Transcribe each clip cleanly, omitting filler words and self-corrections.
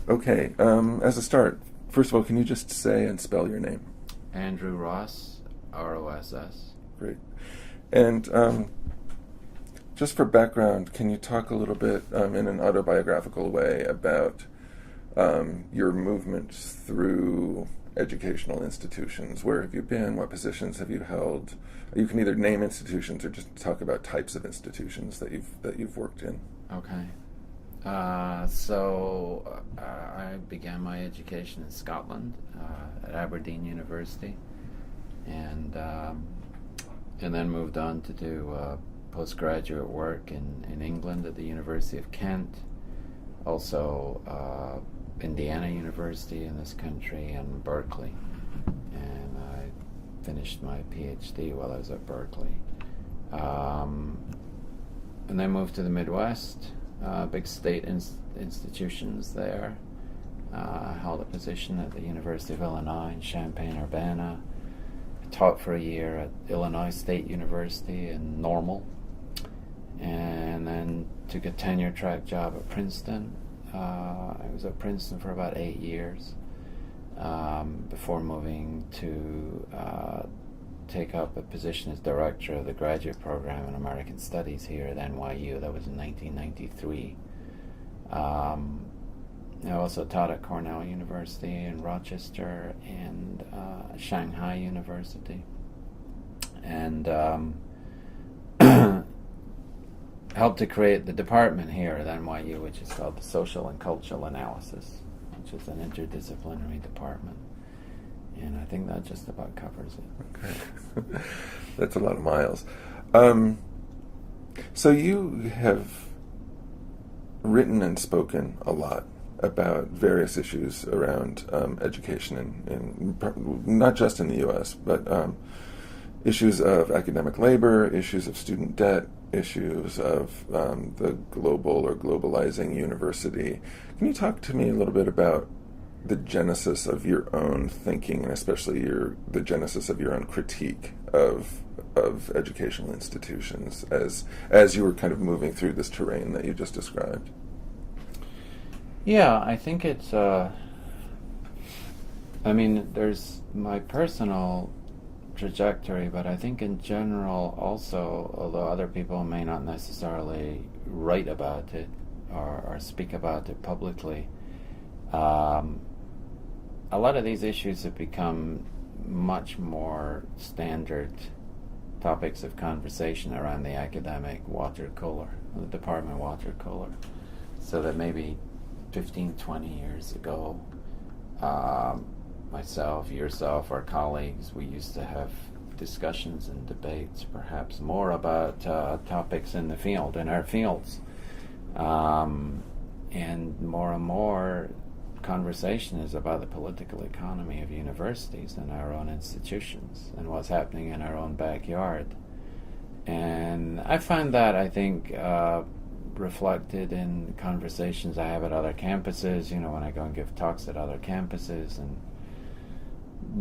Okay, as a start, first of all, can you just say and spell your name? Andrew Ross, Ross. Great. And just for background, can you talk a little bit in an autobiographical way about your movement through educational institutions? Where have you been? What positions have you held? You can either name institutions or just talk about types of institutions that you've worked in. Okay. I began my education in Scotland at Aberdeen University, and then moved on to do postgraduate work in England at the University of Kent, also Indiana University in this country, and Berkeley. And I finished my PhD while I was at Berkeley. And then moved to the Midwest, big state institutions there. Held a position at the University of Illinois in Champaign-Urbana. Taught for a year at Illinois State University in Normal, and then took a tenure-track job at Princeton. I was at Princeton for about 8 years before moving to take up a position as director of the graduate program in American Studies here at NYU. That was in 1993. I also taught at Cornell University in Rochester and Shanghai University, and helped to create the department here at NYU, which is called the Social and Cultural Analysis, which is an interdisciplinary department. And I think that just about covers it. Okay. That's a lot of miles. So you have written and spoken a lot about various issues around education, in not just in the U.S., but issues of academic labor, issues of student debt, issues of the global or globalizing university. Can you talk to me a little bit about the genesis of your own thinking, and especially the genesis of your own critique of educational institutions as you were kind of moving through this terrain that you just described? Yeah, I think it's, there's my personal trajectory, but I think in general also, although other people may not necessarily write about it or speak about it publicly, a lot of these issues have become much more standard topics of conversation around the academic water cooler, the department water cooler. So that maybe 15, 20 years ago, myself, yourself, our colleagues, we used to have discussions and debates perhaps more about topics in the field, in our fields. And more conversation is about the political economy of universities and our own institutions and what's happening in our own backyard. And I find that, I think, reflected in conversations I have at other campuses, when I go and give talks at other campuses, and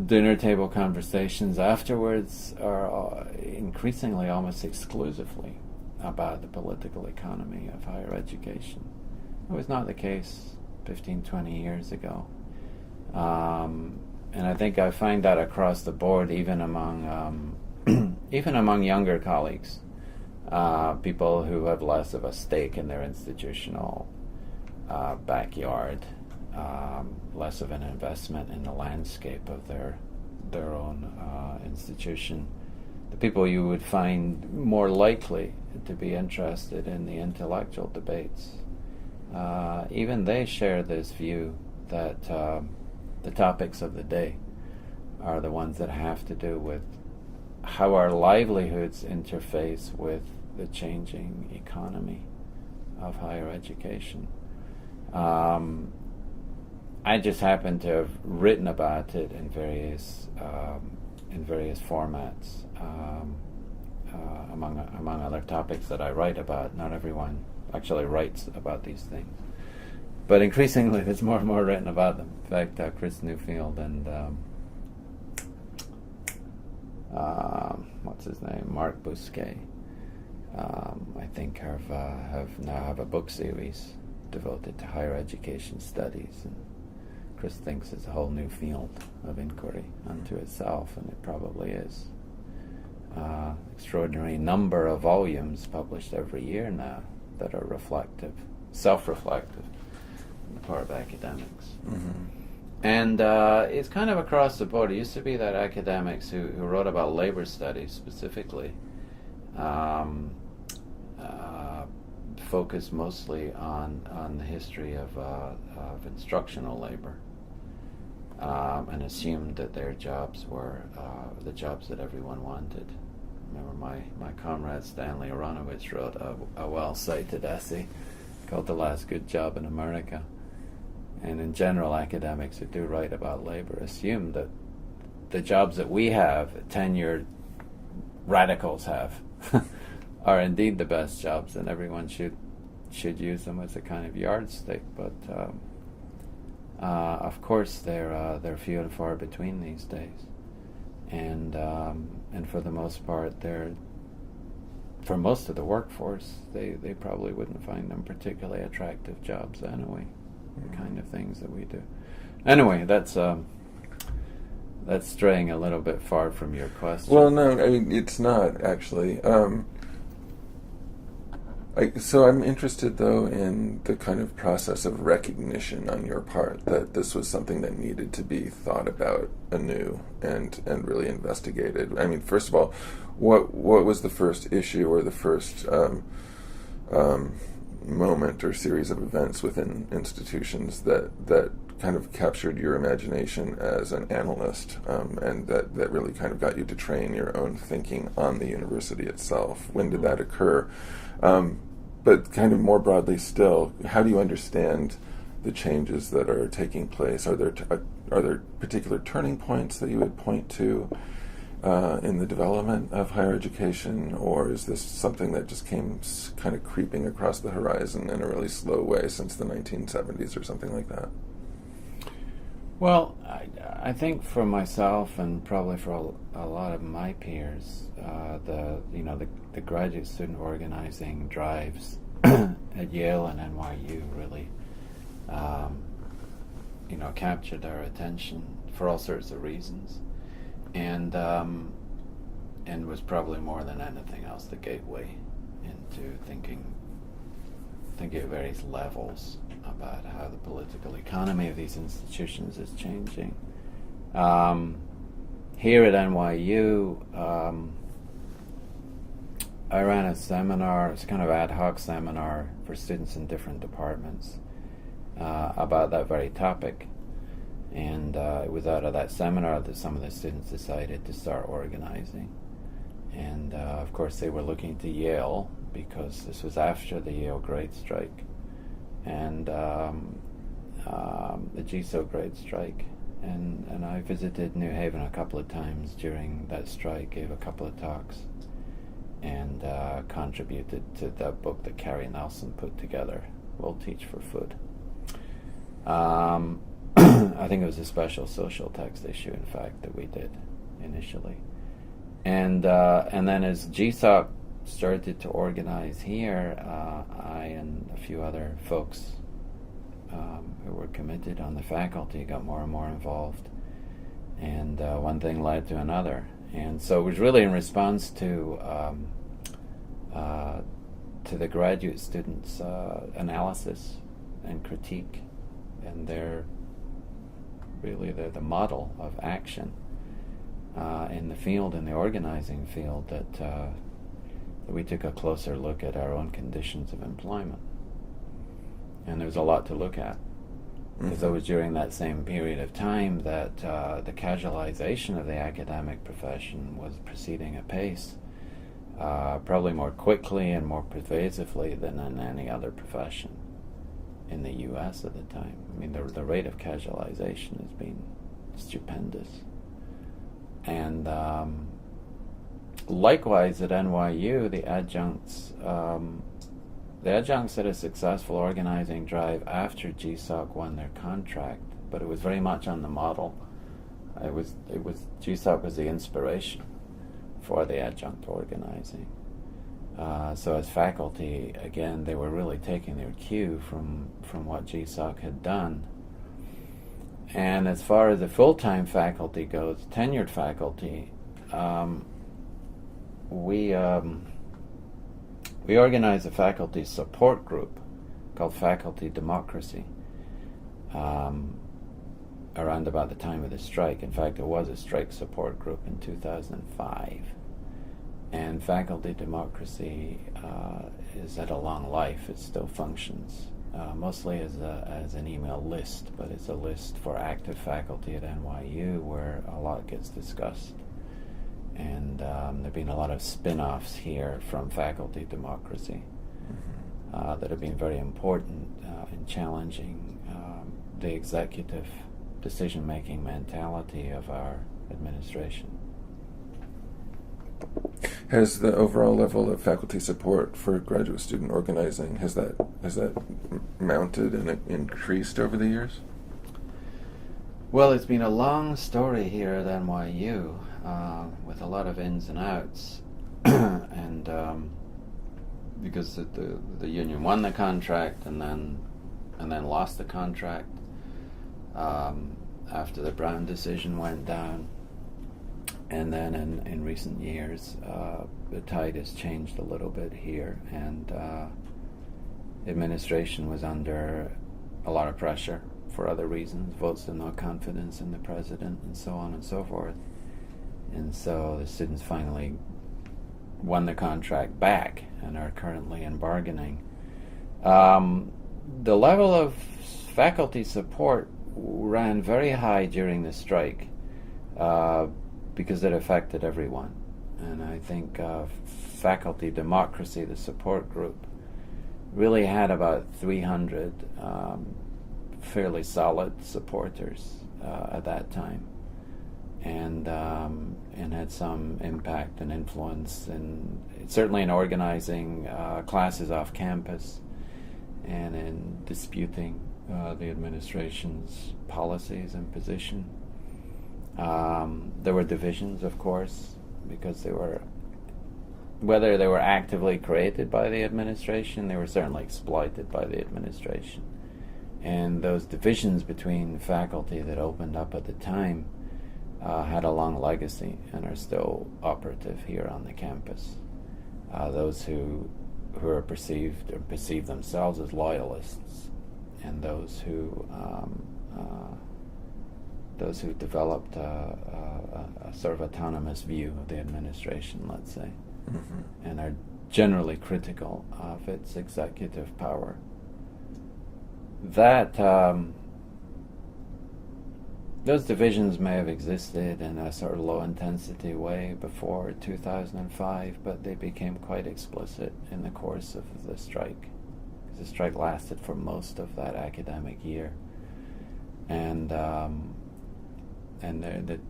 dinner table conversations afterwards are increasingly almost exclusively about the political economy of higher education. It was not the case 15, 20 years ago. And I think I find that across the board, even among even among younger colleagues, people who have less of a stake in their institutional backyard, less of an investment in the landscape of their own institution. The people you would find more likely to be interested in the intellectual debates, even they share this view that the topics of the day are the ones that have to do with how our livelihoods interface with the changing economy of higher education. I just happen to have written about it in various formats, among other topics that I write about. Not everyone actually writes about these things, but increasingly there's more and more written about them. In fact, Chris Newfield and what's his name, Mark Bousquet, I think have now have a book series devoted to higher education studies, and Chris thinks it's a whole new field of inquiry unto itself, and it probably is. Extraordinary number of volumes published every year now that are reflective, self-reflective on the part of academics. Mm-hmm. And it's kind of across the board. It used to be that academics who wrote about labor studies specifically focused mostly on the history of instructional labor, and assumed that their jobs were the jobs that everyone wanted. I remember my comrade Stanley Aronowitz wrote a well-cited essay called "The Last Good Job in America." And in general, academics who do write about labor assume that the jobs that we have, tenured radicals have, are indeed the best jobs, and everyone should use them as a kind of yardstick. But of course, they're few and far between these days, and for the most part, for most of the workforce, they probably wouldn't find them particularly attractive jobs anyway. The kind of things that we do. Anyway, that's straying a little bit far from your question. Well, no, I mean, it's not actually. So I'm interested, though, in the kind of process of recognition on your part that this was something that needed to be thought about anew and really investigated. I mean, first of all, what was the first issue or the first moment or series of events within institutions that kind of captured your imagination as an analyst, and that really kind of got you to train your own thinking on the university itself? When did that occur? But kind of more broadly still, how do you understand the changes that are taking place? Are there particular turning points that you would point to in the development of higher education, or is this something that just came kind of creeping across the horizon in a really slow way since the 1970s or something like that? Well, I think for myself and probably for a lot of my peers, the graduate student organizing drives at Yale and NYU really captured our attention for all sorts of reasons, and was probably more than anything else the gateway into thinking at various levels about how the political economy of these institutions is changing. Here at NYU, I ran a seminar, it's kind of ad hoc seminar for students in different departments about that very topic. And it was out of that seminar that some of the students decided to start organizing. And of course they were looking to Yale because this was after the Yale grade strike and the GSO grade strike. And I visited New Haven a couple of times during that strike, gave a couple of talks, and contributed to the book that Carrie Nelson put together, We'll Teach for Food. I think it was a special social text issue, in fact, that we did initially. And then as GSOC started to organize here, I and a few other folks who were committed on the faculty got more and more involved. And one thing led to another. And so it was really in response to the graduate students' analysis and critique, and they're the model of action in the field, in the organizing field, that we took a closer look at our own conditions of employment. And there was a lot to look at, because it was during that same period of time that the casualization of the academic profession was proceeding apace, probably more quickly and more pervasively than in any other profession in the U.S. at the time. I mean, the rate of casualization has been stupendous. And likewise at NYU, the adjuncts had a successful organizing drive after GSOC won their contract, but it was very much on the model. GSOC was the inspiration for the adjunct organizing. So as faculty, again, they were really taking their cue from what GSOC had done. And as far as the full-time faculty goes, tenured faculty, we organized a faculty support group called Faculty Democracy around about the time of the strike. In fact, there was a strike support group in 2005. And Faculty Democracy is at a long life. It still functions, mostly as an email list, but it's a list for active faculty at NYU where a lot gets discussed. And there have been a lot of spin-offs here from Faculty Democracy that have been very important in challenging the executive decision-making mentality of our administration. Has the overall level of faculty support for graduate student organizing, has that mounted and increased over the years? Well, it's been a long story here at NYU with a lot of ins and outs, and because the union won the contract and then lost the contract after the Brown decision went down. And then in recent years, the tide has changed a little bit here, and administration was under a lot of pressure for other reasons, votes of no confidence in the president, and so on and so forth. And so the students finally won the contract back and are currently in bargaining. The level of faculty support ran very high during the strike, because it affected everyone. And I think Faculty Democracy, the support group, really had about 300 fairly solid supporters at that time, and had some impact and influence, and certainly in organizing classes off campus and in disputing the administration's policies and position. There were divisions, of course, because whether they were actively created by the administration, they were certainly exploited by the administration. And those divisions between faculty that opened up at the time had a long legacy and are still operative here on the campus. Those who are perceived or perceive themselves as loyalists, and those who developed a sort of autonomous view of the administration, let's say, and are generally critical of its executive power. That those divisions may have existed in a sort of low-intensity way before 2005, but they became quite explicit in the course of the strike. The strike lasted for most of that academic year, and the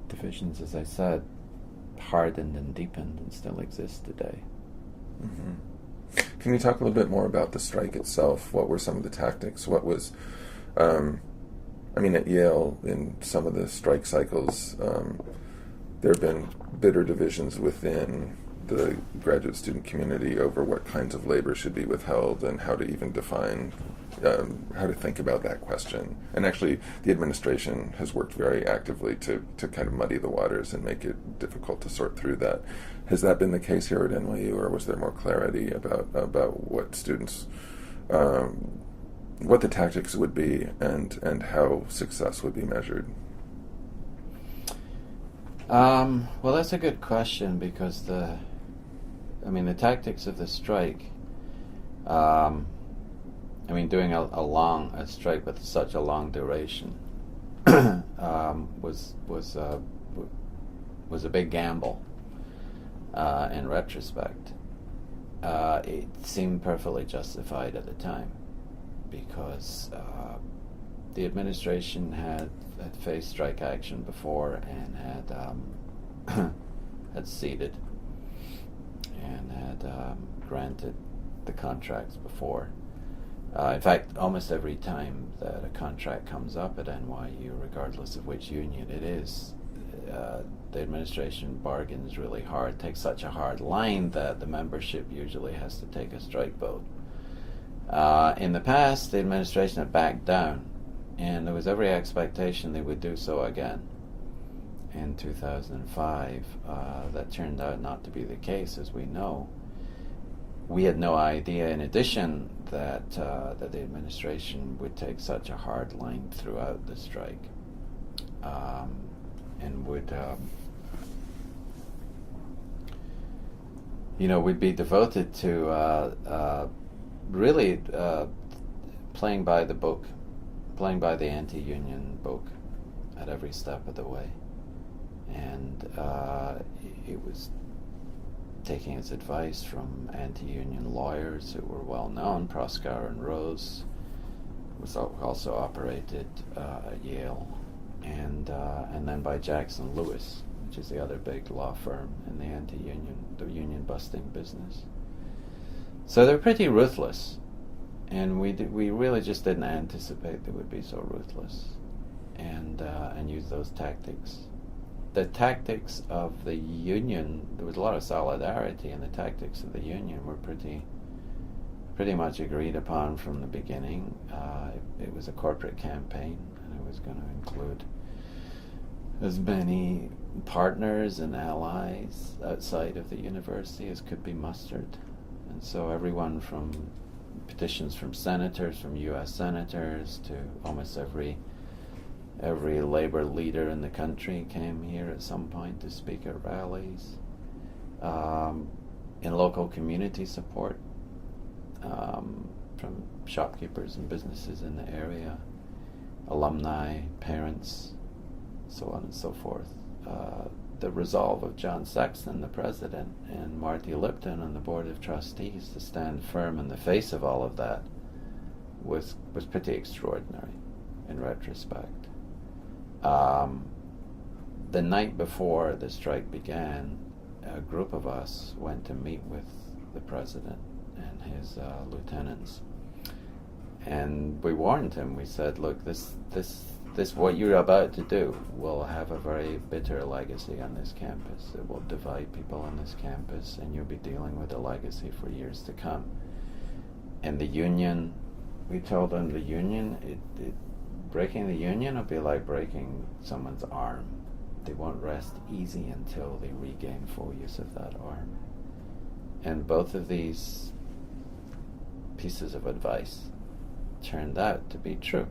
divisions, as I said, hardened and deepened and still exist today. Can you talk a little bit more about the strike itself? What were some of the tactics? What was, at Yale, in some of the strike cycles, there have been bitter divisions within the graduate student community over what kinds of labor should be withheld and how to even define, how to think about that question. And actually, the administration has worked very actively to kind of muddy the waters and make it difficult to sort through that. Has that been the case here at NYU, or was there more clarity about what students, what the tactics would be and how success would be measured? Well, that's a good question, because the tactics of the strike, doing a strike with such a long duration was a big gamble. In retrospect, it seemed perfectly justified at the time, because the administration had faced strike action before and had ceded and had granted the contracts before. In fact, almost every time that a contract comes up at NYU, regardless of which union it is, the administration bargains really hard, takes such a hard line that the membership usually has to take a strike vote. In the past, the administration had backed down, and there was every expectation they would do so again. In 2005, that turned out not to be the case, as we know. We had no idea, in addition, that the administration would take such a hard line throughout the strike, and would, would be devoted to really playing by the book, playing by the anti-union book at every step of the way. And it was taking its advice from anti-union lawyers who were well known. Proskauer and Rose was also operated at Yale, and then by Jackson Lewis, which is the other big law firm in the union busting business. So they're pretty ruthless, and we really just didn't anticipate they would be so ruthless, and use those tactics. The tactics of the union, there was a lot of solidarity, and the tactics of the union were pretty much agreed upon from the beginning. It was a corporate campaign, and it was going to include as many partners and allies outside of the university as could be mustered. And so everyone from petitions from senators, from U.S. senators, to almost every labor leader in the country came here at some point to speak at rallies. In local community support from shopkeepers and businesses in the area, alumni, parents, so on and so forth. The resolve of John Sexton, the president, and Marty Lipton on the board of trustees to stand firm in the face of all of that was pretty extraordinary in retrospect. The night before the strike began, a group of us went to meet with the president and his lieutenants, and we warned him. We said, "Look, this what you're about to do will have a very bitter legacy on this campus. It will divide people on this campus, and you'll be dealing with a legacy for years to come." And the union, we told them, the union, breaking the union will be like breaking someone's arm. They won't rest easy until they regain full use of that arm. And both of these pieces of advice turned out to be true.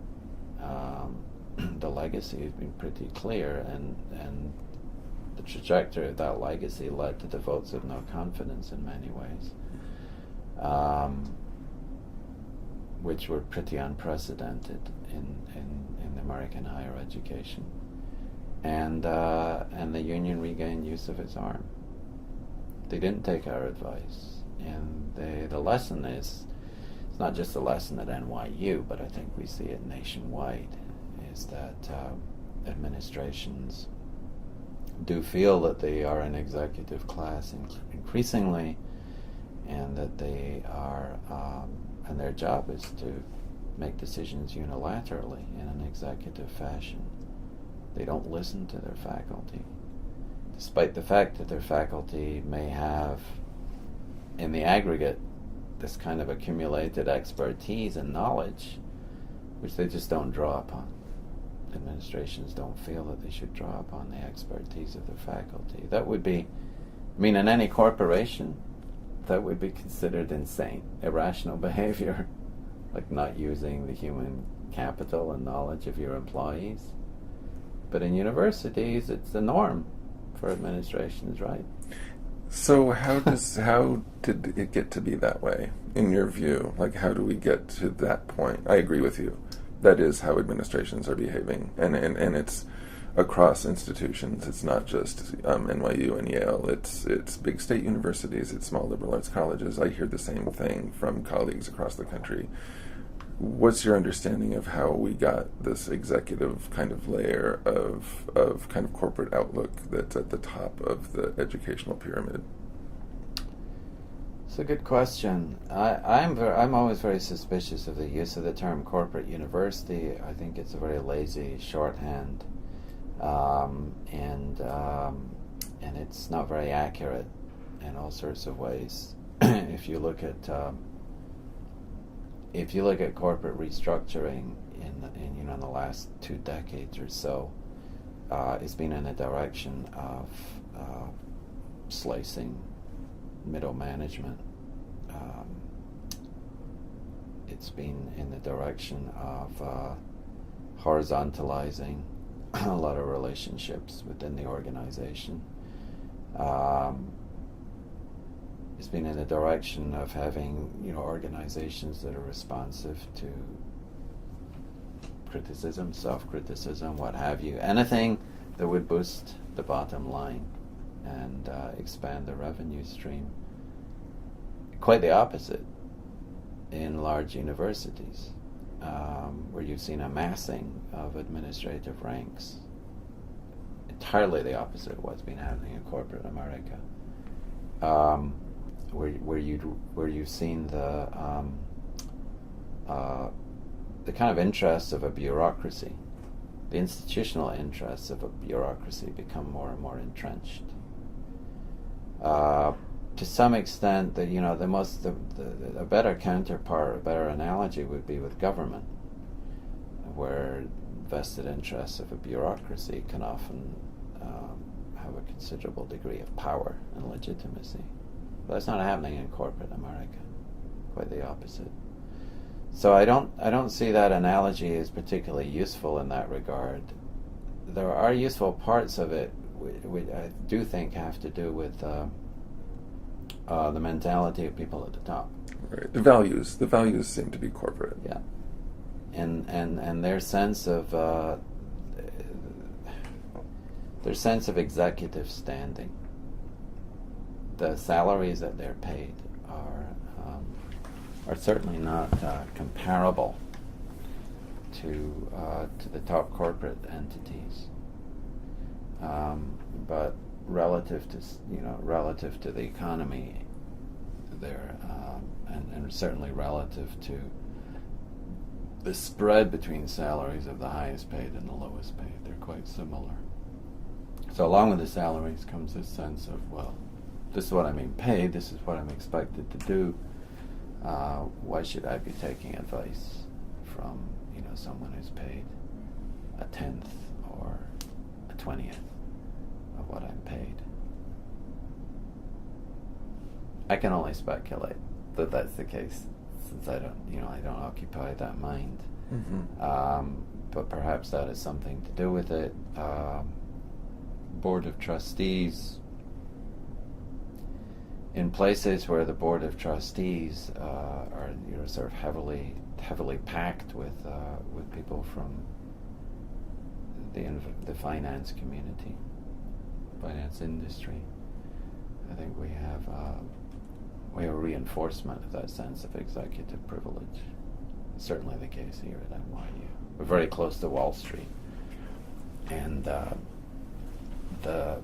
The legacy has been pretty clear, and the trajectory of that legacy led to the votes of no confidence in many ways, which were pretty unprecedented in American higher education, and the union regained use of its arm. They didn't take our advice, and the lesson is, it's not just a lesson at NYU, but I think we see it nationwide, is that administrations do feel that they are an executive class increasingly, and that they are, and their job is to make decisions unilaterally in an executive fashion. They don't listen to their faculty, despite the fact that their faculty may have, in the aggregate, this kind of accumulated expertise and knowledge, which they just don't draw upon. Administrations don't feel that they should draw upon the expertise of their faculty. That would be, in any corporation, that would be considered insane, irrational behavior, like not using the human capital and knowledge of your employees. But in universities, it's the norm for administrations, right? So how did it get to be that way, in your view? Like, how do we get to that point? I agree with you. That is how administrations are behaving, and it's across institutions. It's not just NYU and Yale. It's big state universities. It's small liberal arts colleges. I hear the same thing from colleagues across the country. What's your understanding of how we got this executive kind of layer of kind of corporate outlook that's at the top of the educational pyramid? It's a good question. I'm always very suspicious of the use of the term corporate university. I think it's a very lazy shorthand. and it's not very accurate in all sorts of ways. If you look at corporate restructuring in the last 2 decades or so, it's been in the direction of slicing middle management. It's been in the direction of horizontalizing a lot of relationships within the organization. It's been in the direction of having organizations that are responsive to criticism, self-criticism, what have you. Anything that would boost the bottom line and expand the revenue stream. Quite the opposite in large universities, where you've seen a massing of administrative ranks. Entirely the opposite of what's been happening in corporate America, where you've seen the kind of interests of a bureaucracy, the institutional interests of a bureaucracy become more and more entrenched. To some extent, a better counterpart, a better analogy would be with government, where vested interests of a bureaucracy can often have a considerable degree of power and legitimacy. But that's not happening in corporate America. Quite the opposite. So I don't see that analogy as particularly useful in that regard. There are useful parts of it which I do think have to do with the mentality of people at the top. Right. The values seem to be corporate. Yeah, and their sense of executive standing. The salaries that they're paid are certainly not comparable to the top corporate entities, but relative to the economy, there and certainly relative to the spread between salaries of the highest paid and the lowest paid, they're quite similar. So along with the salaries comes this sense of, well, this is what I'm being paid, this is what I'm expected to do. Why should I be taking advice from someone who's paid 1/10 or 1/20 of what I'm paid? I can only speculate that that's the case, since I don't occupy that mind. Mm-hmm. But perhaps that has something to do with it. Board of trustees. In places where the board of trustees are sort of heavily packed with people from the finance community, finance industry, I think we have a reinforcement of that sense of executive privilege. It's certainly the case here at NYU. We're very close to Wall Street, and the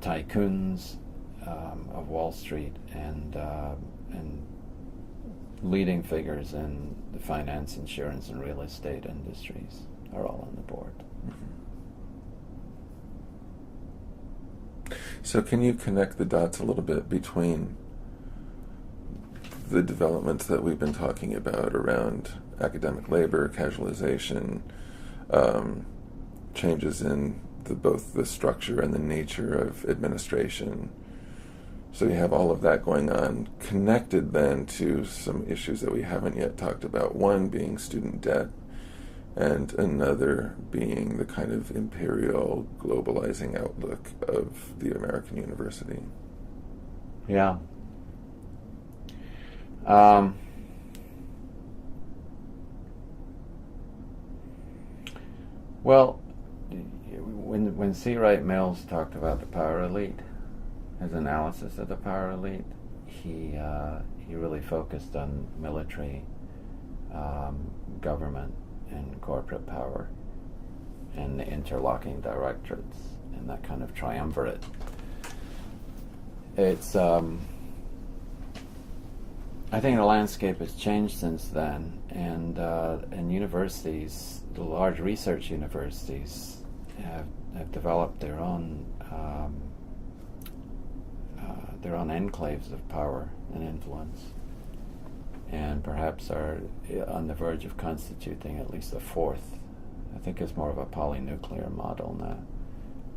tycoons of Wall Street and leading figures in the finance, insurance, and real estate industries are all on the board. Mm-hmm. So can you connect the dots a little bit between the developments that we've been talking about around academic labor, casualization, changes in both the structure and the nature of administration? So you have all of that going on, connected then to some issues that we haven't yet talked about, one being student debt, and another being the kind of imperial globalizing outlook of the American university. Yeah. Well, when C. Wright Mills talked about the power elite, his analysis of the power elite, he really focused on military, government, and corporate power, and the interlocking directorates, and that kind of triumvirate. It's I think the landscape has changed since then, and universities, the large research universities, have developed their own enclaves of power and influence, and perhaps are on the verge of constituting at least a fourth. I think it's more of a polynuclear model now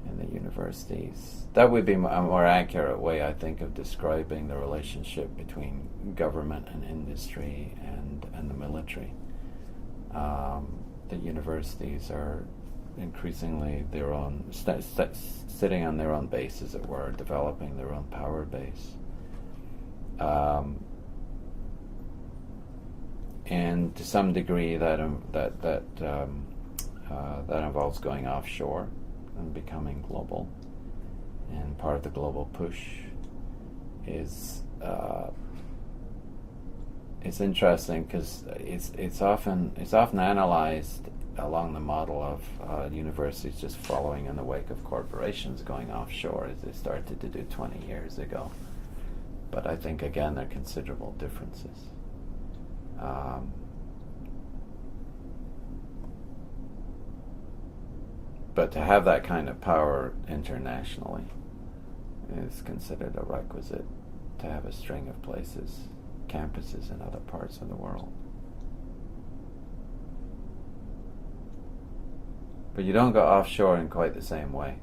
in the universities. That would be a more accurate way, I think, of describing the relationship between government and industry and the military. The universities are increasingly their own, sitting on their own base, as it were, developing their own power base. And to some degree, that involves going offshore and becoming global. And part of the global push is it's interesting because it's often analyzed along the model of universities just following in the wake of corporations going offshore, as they started to do 20 years ago. But I think again there are considerable differences. But to have that kind of power internationally is considered a requisite to have a string of campuses in other parts of the world. But you don't go offshore in quite the same way.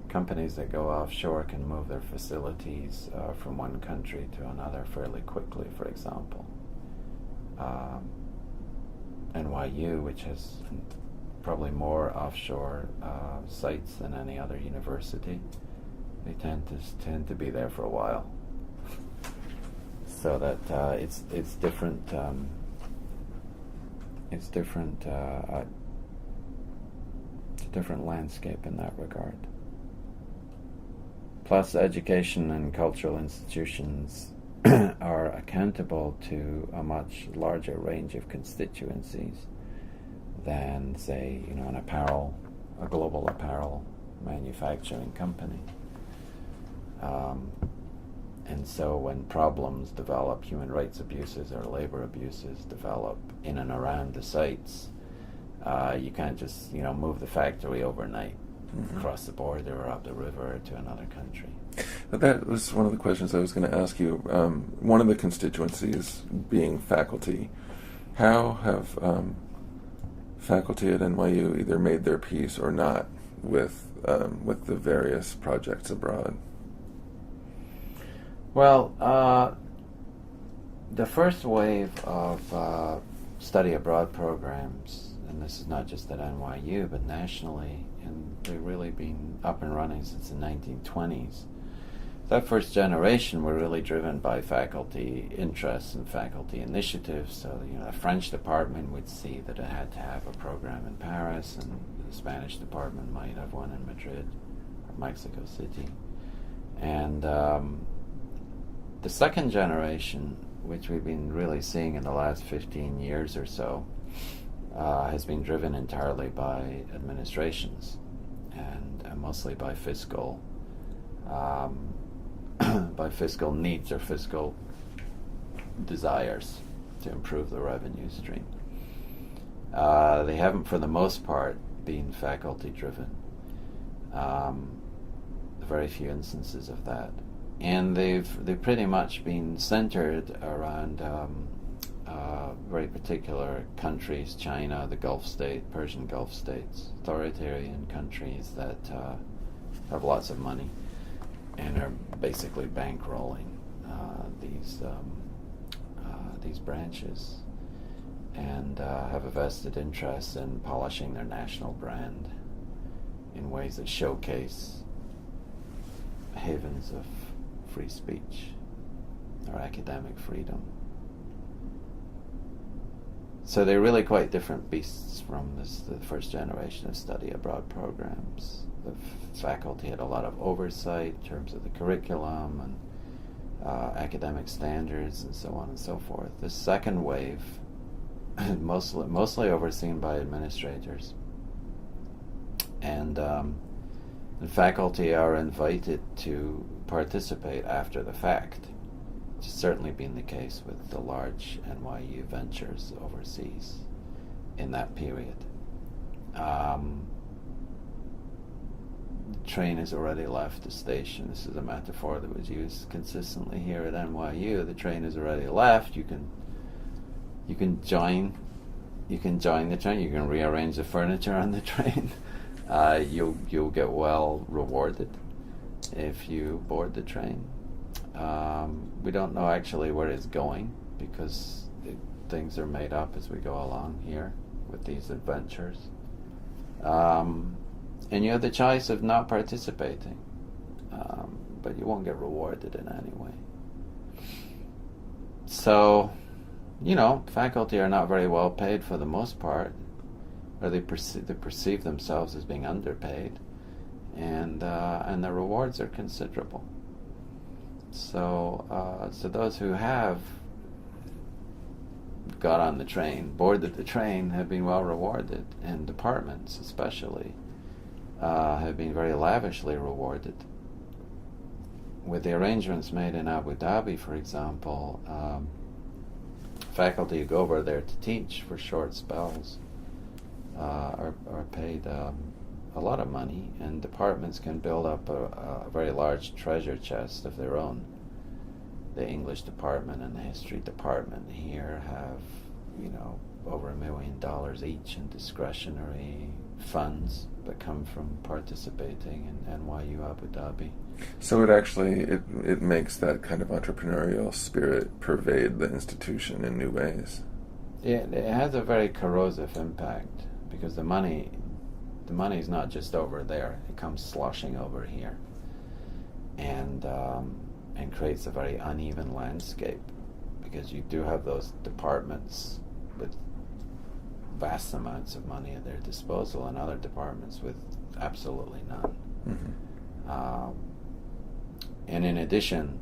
Companies that go offshore can move their facilities from one country to another fairly quickly, for example. NYU, which has probably more offshore sites than any other university, they tend to be there for a while. So that it's different. It's different. It's a different landscape in that regard. Plus, education and cultural institutions are accountable to a much larger range of constituencies than, say, a global apparel manufacturing company. And so when problems develop, human rights abuses or labor abuses develop in and around the sites, you can't just move the factory overnight, across the border or up the river to another country. That was one of the questions I was going to ask you. One of the constituencies being faculty. How have faculty at NYU either made their peace or not with the various projects abroad? Well, the first wave of study abroad programs, and this is not just at NYU but nationally, and they've really been up and running since the 1920s. That first generation were really driven by faculty interests and faculty initiatives. So, the French department would see that it had to have a program in Paris, and the Spanish department might have one in Madrid or Mexico City. And the second generation, which we've been really seeing in the last 15 years or so, has been driven entirely by administrations and mostly by fiscal needs or fiscal desires to improve the revenue stream. They haven't, for the most part, been faculty driven. Very few instances of that, and they've pretty much been centered around very particular countries: China, the Gulf state, Persian Gulf states, authoritarian countries that have lots of money and are basically bankrolling these branches, and have a vested interest in polishing their national brand in ways that showcase havens of free speech or academic freedom. So they're really quite different beasts from the first generation of study abroad programs. The faculty had a lot of oversight in terms of the curriculum and academic standards and so on and so forth. The second wave, mostly overseen by administrators, and the faculty are invited to participate after the fact. It's certainly been the case with the large NYU ventures overseas. in that period. The train has already left the station. This is a metaphor that was used consistently here at NYU. The train has already left. You can join the train. You can rearrange the furniture on the train. You'll get well rewarded if you board the train. We don't know actually where it's going, because things are made up as we go along here with these adventures. And you have the choice of not participating, but you won't get rewarded in any way. So, faculty are not very well paid for the most part, or they perceive themselves as being underpaid, and the rewards are considerable. So those who have got on the train, boarded the train, have been well rewarded, and departments especially have been very lavishly rewarded. With the arrangements made in Abu Dhabi, for example, faculty who go over there to teach for short spells are paid a lot of money, and departments can build up a very large treasure chest of their own. The English department and the history department here have, over $1 million each in discretionary funds that come from participating in NYU Abu Dhabi. So it makes that kind of entrepreneurial spirit pervade the institution in new ways. It has a very corrosive impact, because the money is not just over there; it comes sloshing over here, and creates a very uneven landscape, because you do have those departments with vast amounts of money at their disposal, and other departments with absolutely none. Mm-hmm. And in addition,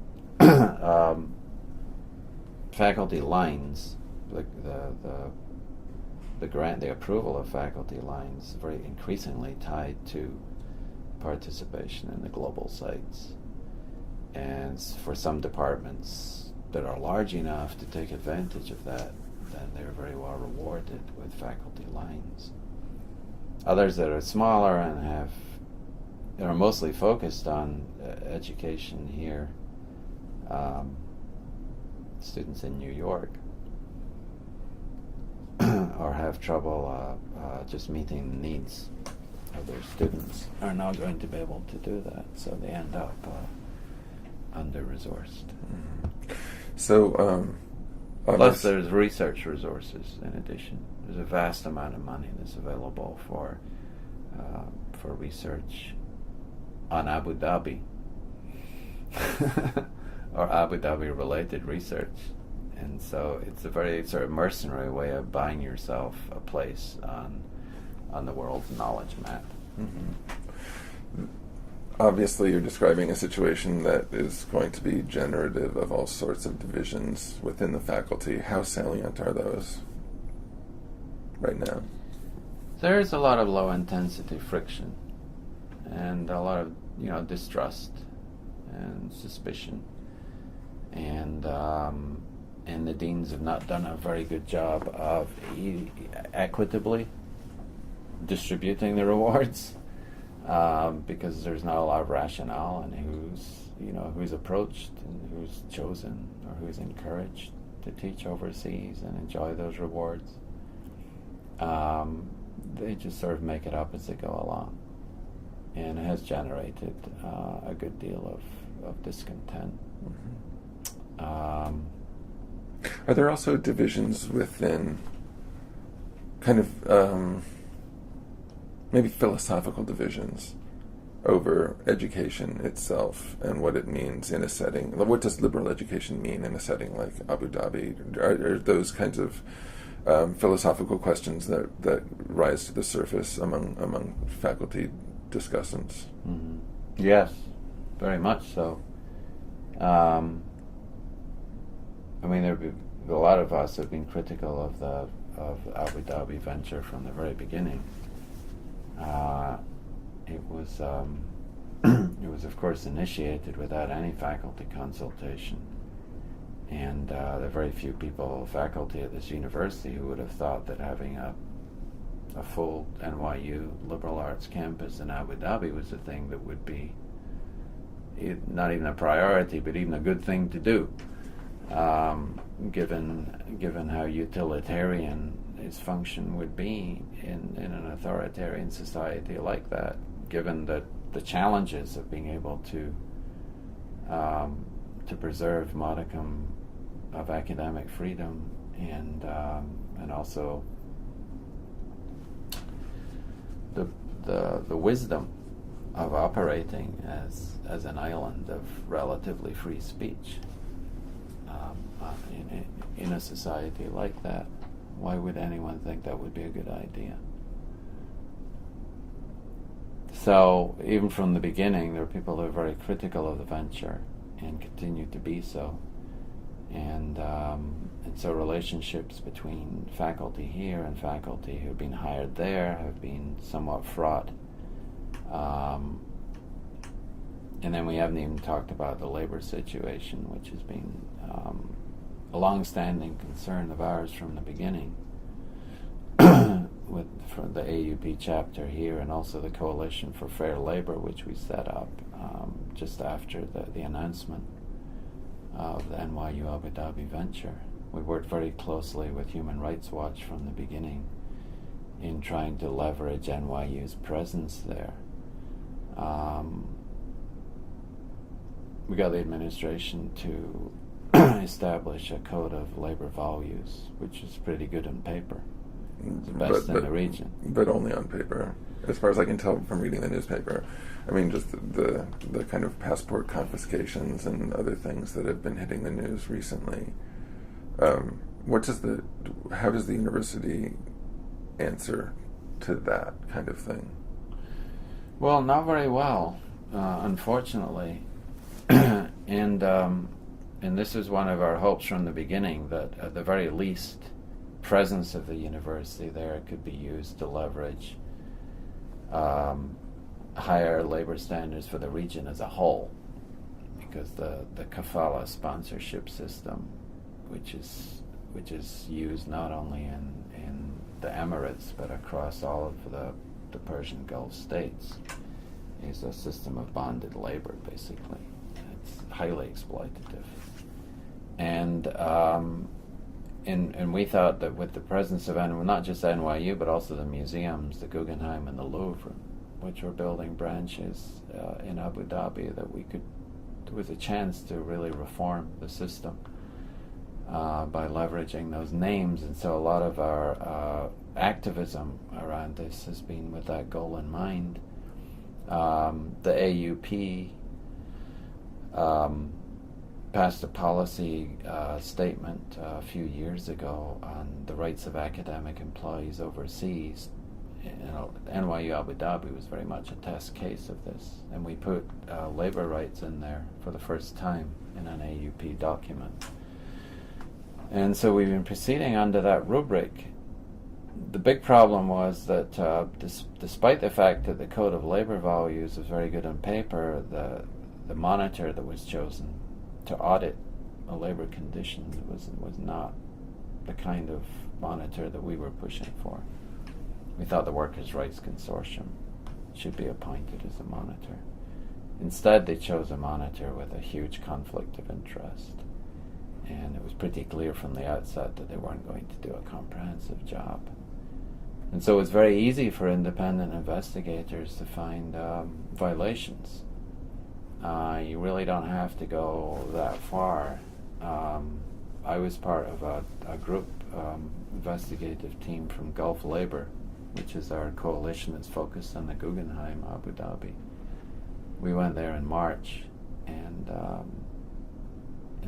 faculty lines, like the approval of faculty lines, very increasingly tied to participation in the global sites. And for some departments that are large enough to take advantage of that, then they're very well rewarded with faculty lines. Others that are smaller and are mostly focused on education here, students in New York, or have trouble just meeting the needs of their students, are not going to be able to do that, so they end up under-resourced. Mm-hmm. So, plus there's research resources in addition. There's a vast amount of money that's available for research on Abu Dhabi or Abu Dhabi related research. And so it's a very sort of mercenary way of buying yourself a place on the world's knowledge map. Mm-hmm. Obviously, you're describing a situation that is going to be generative of all sorts of divisions within the faculty. How salient are those right now? There's a lot of low-intensity friction and a lot of, distrust and suspicion. And the deans have not done a very good job of equitably distributing the rewards. Because there's not a lot of rationale in who's approached and who's chosen or who's encouraged to teach overseas and enjoy those rewards. They just sort of make it up as they go along, and it has generated a good deal of discontent. Mm-hmm. Are there also divisions within kind of maybe philosophical divisions over education itself and what it means in a setting? What does liberal education mean in a setting like Abu Dhabi? Are those kinds of philosophical questions that rise to the surface among faculty discussants? Mm-hmm. Yes, very much so. A lot of us have been critical of the Abu Dhabi venture from the very beginning. It was of course initiated without any faculty consultation, and there are very few faculty at this university who would have thought that having a full NYU liberal arts campus in Abu Dhabi was a thing that would be not even a priority, but even a good thing to do, given how utilitarian its function would be in an authoritarian society like that, given the challenges of being able to preserve modicum of academic freedom and also the wisdom of operating as an island of relatively free speech in a society like that. Why would anyone think that would be a good idea? So even from the beginning, there are people who are very critical of the venture and continue to be so. And so relationships between faculty here and faculty who've been hired there have been somewhat fraught. And then we haven't even talked about the labor situation, which has been a long-standing concern of ours from the beginning, from the AUP chapter here, and also the Coalition for Fair Labor, which we set up just after the announcement of the NYU Abu Dhabi venture. We worked very closely with Human Rights Watch from the beginning in trying to leverage NYU's presence there. We got the administration to establish a code of labor values, which is pretty good on paper. It's the best in the region. But only on paper, as far as I can tell from reading the newspaper. I mean, just the kind of passport confiscations and other things that have been hitting the news recently. How does the university answer to that kind of thing? Well, not very well, unfortunately. And this was one of our hopes from the beginning, that at the very least, presence of the university there could be used to leverage higher labor standards for the region as a whole, because the kafala sponsorship system, which is used not only in the Emirates but across all of the Persian Gulf states, is a system of bonded labor, basically. It's highly exploitative. And we thought that with the presence of not just NYU, but also the museums, the Guggenheim and the Louvre, which were building branches in Abu Dhabi, that there was a chance to really reform the system by leveraging those names. And so a lot of our activism around this has been with that goal in mind. The AUP passed a policy statement a few years ago on the rights of academic employees overseas. NYU Abu Dhabi was very much a test case of this, and we put labor rights in there for the first time in an AUP document. And so we've been proceeding under that rubric. The big problem was that despite the fact that the Code of Labor Values was very good on paper, the monitor that was chosen to audit the labor conditions was not the kind of monitor that we were pushing for. We thought the Workers' Rights Consortium should be appointed as a monitor. Instead, they chose a monitor with a huge conflict of interest. And it was pretty clear from the outset that they weren't going to do a comprehensive job. And so it's very easy for independent investigators to find violations. You really don't have to go that far. I was part of a group investigative team from Gulf Labor, which is our coalition that's focused on the Guggenheim, Abu Dhabi. We went there in March and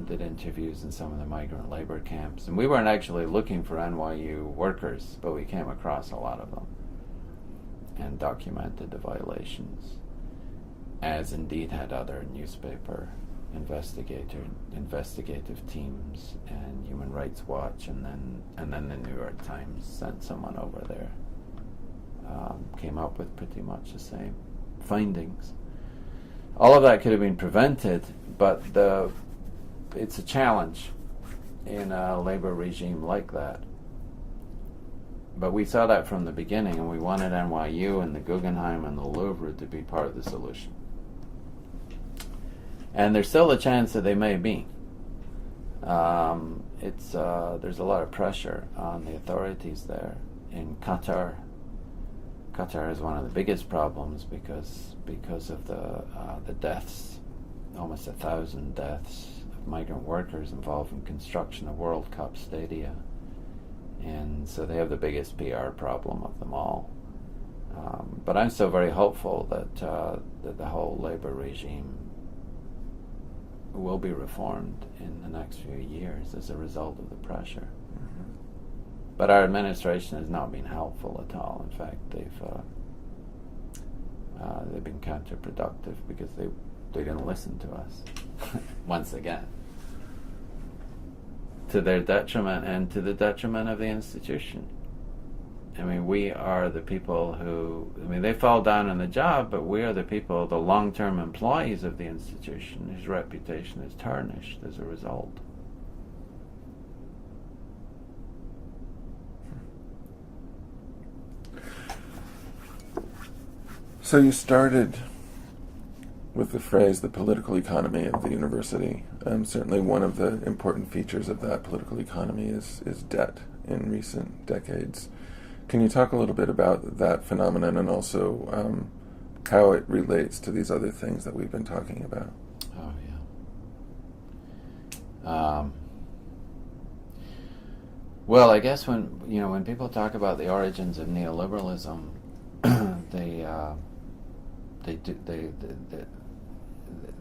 did interviews in some of the migrant labor camps. And we weren't actually looking for NYU workers, but we came across a lot of them and documented the violations, as indeed had other newspaper investigative teams and Human Rights Watch, and then the New York Times sent someone over there. Came up with pretty much the same findings. All of that could have been prevented, but it's a challenge in a labor regime like that But we saw that from the beginning, and we wanted NYU and the Guggenheim and the Louvre to be part of the solution. And there's still a chance that they may be. There's a lot of pressure on the authorities there. In Qatar is one of the biggest problems because of the deaths, almost 1,000 deaths of migrant workers involved in construction of World Cup stadia. And so they have the biggest PR problem of them all. But I'm still very hopeful that the whole labor regime will be reformed in the next few years as a result of the pressure. Mm-hmm. But our administration has not been helpful at all. In fact, they've been counterproductive because they didn't listen to us once again, to their detriment and to the detriment of the institution. I mean, we are the people who, they fall down on the job, but we are the people, the long-term employees of the institution, whose reputation is tarnished as a result. So you started with the phrase, the political economy of the university. Certainly one of the important features of that political economy is debt in recent decades. Can you talk a little bit about that phenomenon and also how it relates to these other things that we've been talking about? Oh, yeah. Well, I guess when people talk about the origins of neoliberalism,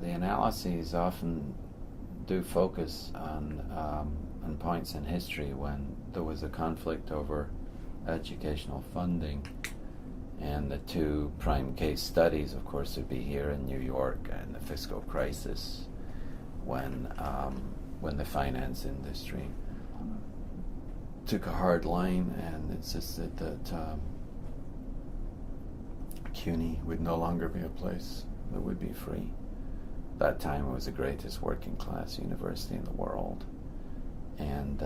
the analyses often do focus on points in history when there was a conflict over educational funding, and the two prime case studies, of course, would be here in New York and the fiscal crisis, when the finance industry took a hard line and insisted that CUNY would no longer be a place that would be free. At that time, it was the greatest working class university in the world, and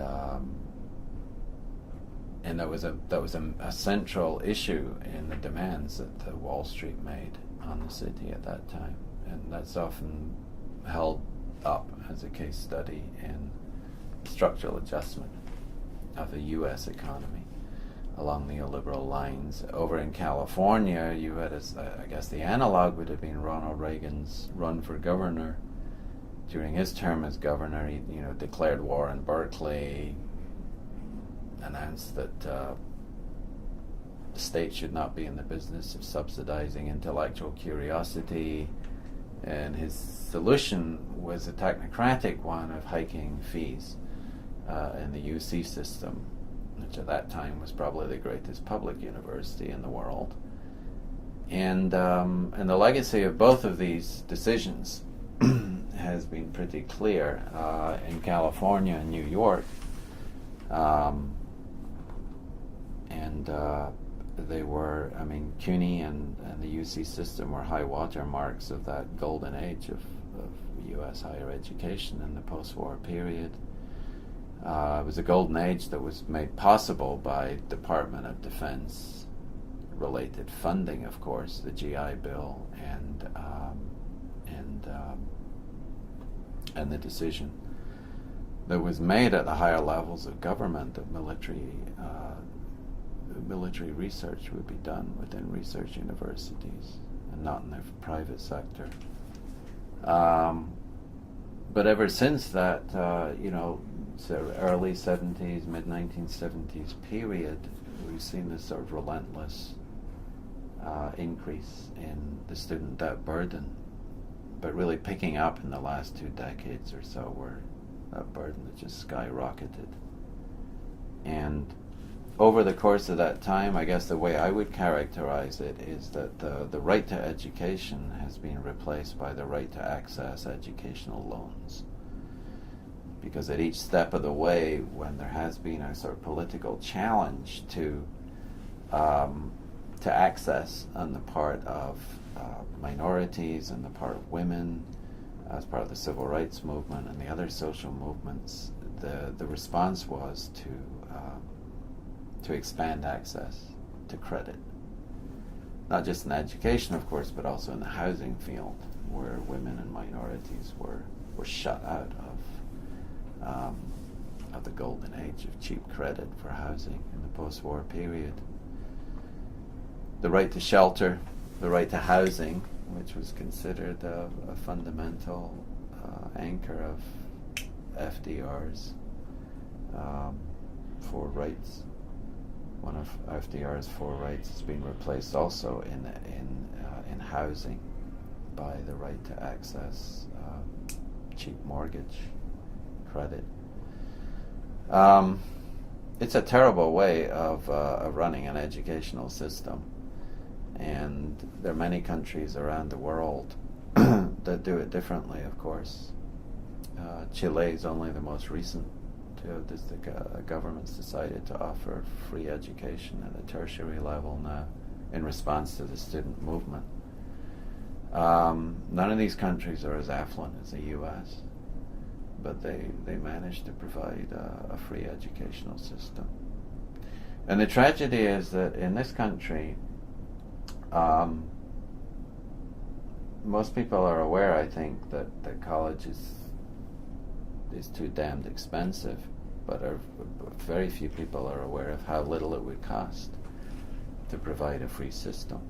that was a central issue in the demands that the Wall Street made on the city at that time, and that's often held up as a case study in structural adjustment of the U.S. economy along neoliberal lines. Over in California, you had, I guess the analog would have been Ronald Reagan's run for governor. During his term as governor, he declared war on Berkeley, announced that the state should not be in the business of subsidizing intellectual curiosity, and his solution was a technocratic one of hiking fees in the UC system, which at that time was probably the greatest public university in the world. And the legacy of both of these decisions has been pretty clear in California and New York. They were, CUNY and the UC system were high water marks of that golden age of U.S. higher education in the post-war period. It was a golden age that was made possible by Department of Defense related funding, of course, the GI Bill, and the decision that was made at the higher levels of government that military research would be done within research universities and not in the private sector. But ever since that, early 70s, mid 1970s period, we've seen this sort of relentless increase in the student debt burden, but really picking up in the last 2 decades or so, where that burden has just skyrocketed. And over the course of that time, I guess the way I would characterize it is that the right to education has been replaced by the right to access educational loans. Because at each step of the way, when there has been a sort of political challenge to access on the part of minorities and the part of women, as part of the civil rights movement and the other social movements, the response was to expand access to credit. Not just in education, of course, but also in the housing field, where women and minorities were shut out of the golden age of cheap credit for housing in the post-war period. The right to shelter, the right to housing, which was considered a fundamental anchor of FDR's four rights. One of FDR's four rights has been replaced also in housing by the right to access cheap mortgage credit. It's a terrible way of running an educational system, and there are many countries around the world that do it differently, of course. Chile is only the most recent. The government's decided to offer free education at a tertiary level now in response to the student movement. None of these countries are as affluent as the U.S., but they managed to provide a free educational system. And the tragedy is that in this country, most people are aware, I think, that college is too damned expensive, but very few people are aware of how little it would cost to provide a free system.